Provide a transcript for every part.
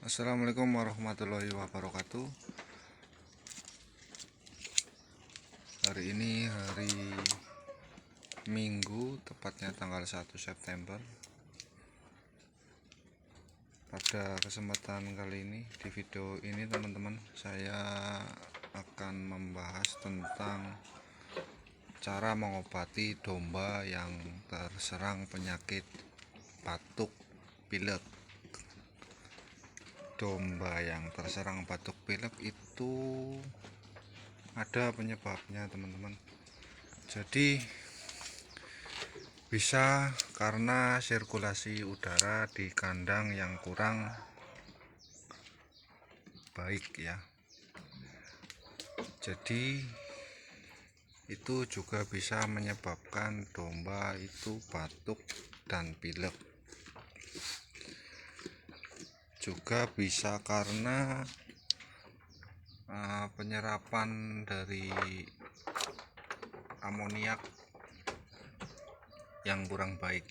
Assalamualaikum warahmatullahi wabarakatuh. Hari ini hari Minggu, tepatnya tanggal 1 September. Pada kesempatan kali ini, di video ini teman-teman, saya akan membahas tentang cara mengobati domba yang terserang penyakit batuk pilek. Domba yang terserang batuk pilek itu ada penyebabnya teman-teman. Jadi bisa karena sirkulasi udara di kandang yang kurang baik ya. Jadi itu juga bisa menyebabkan domba itu batuk dan pilek. Juga bisa karena penyerapan dari amoniak yang kurang baik.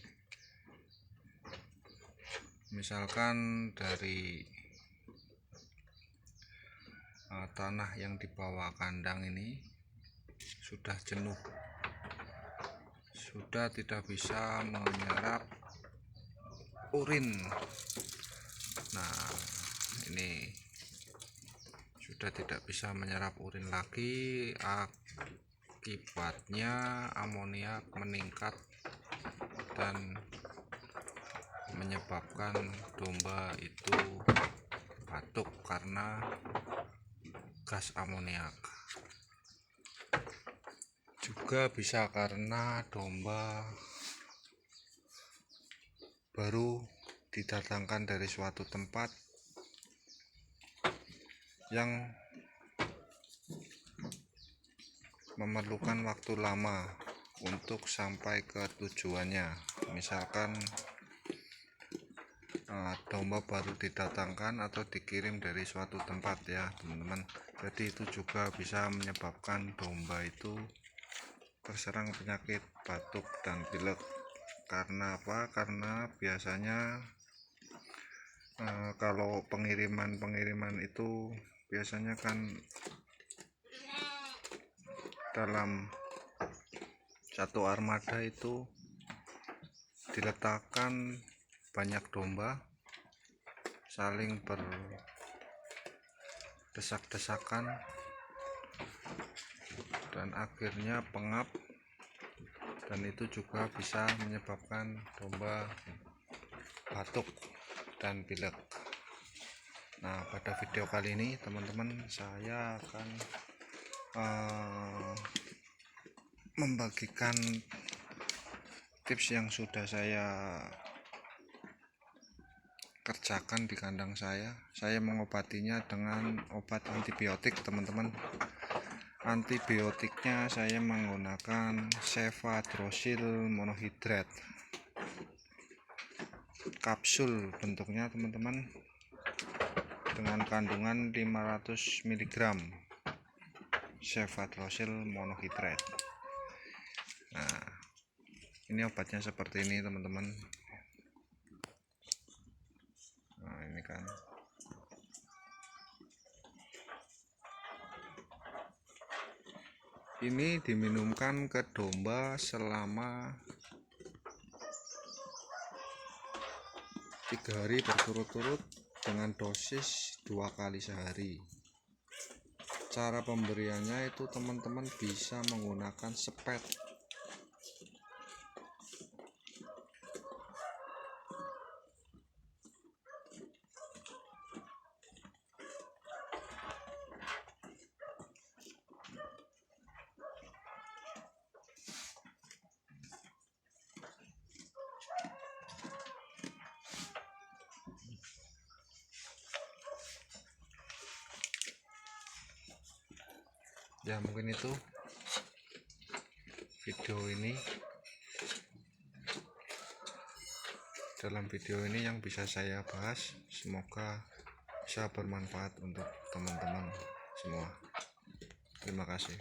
Misalkan dari tanah yang di bawah kandang ini sudah jenuh, sudah tidak bisa menyerap urin. Nah, ini sudah tidak bisa menyerap urin lagi, akibatnya amoniak meningkat dan menyebabkan domba itu batuk karena gas amoniak. Juga bisa karena domba baru didatangkan dari suatu tempat yang memerlukan waktu lama untuk sampai ke tujuannya. Misalkan domba baru didatangkan atau dikirim dari suatu tempat ya teman-teman. Jadi itu juga bisa menyebabkan domba itu terserang penyakit batuk dan pilek. Karena apa? Karena biasanya kalau pengiriman itu biasanya kan dalam satu armada itu diletakkan banyak domba saling berdesak-desakan dan akhirnya pengap, dan itu juga bisa menyebabkan domba batuk dan pilek. Nah, pada video kali ini teman-teman, saya akan membagikan tips yang sudah saya kerjakan di kandang saya. Saya mengobatinya dengan obat antibiotik teman-teman. Antibiotiknya saya menggunakan cefadroxil monohidrat, kapsul bentuknya teman-teman, dengan kandungan 500 mg cefadroxil monohidrat. Nah, ini obatnya seperti ini teman-teman. Nah, ini kan ini diminumkan ke domba selama 3 hari berturut-turut dengan dosis 2 kali sehari. Cara pemberiannya itu teman-teman bisa menggunakan sepet. Ya, mungkin itu video ini. Dalam video ini yang bisa saya bahas, semoga bisa bermanfaat untuk teman-teman semua. Terima kasih.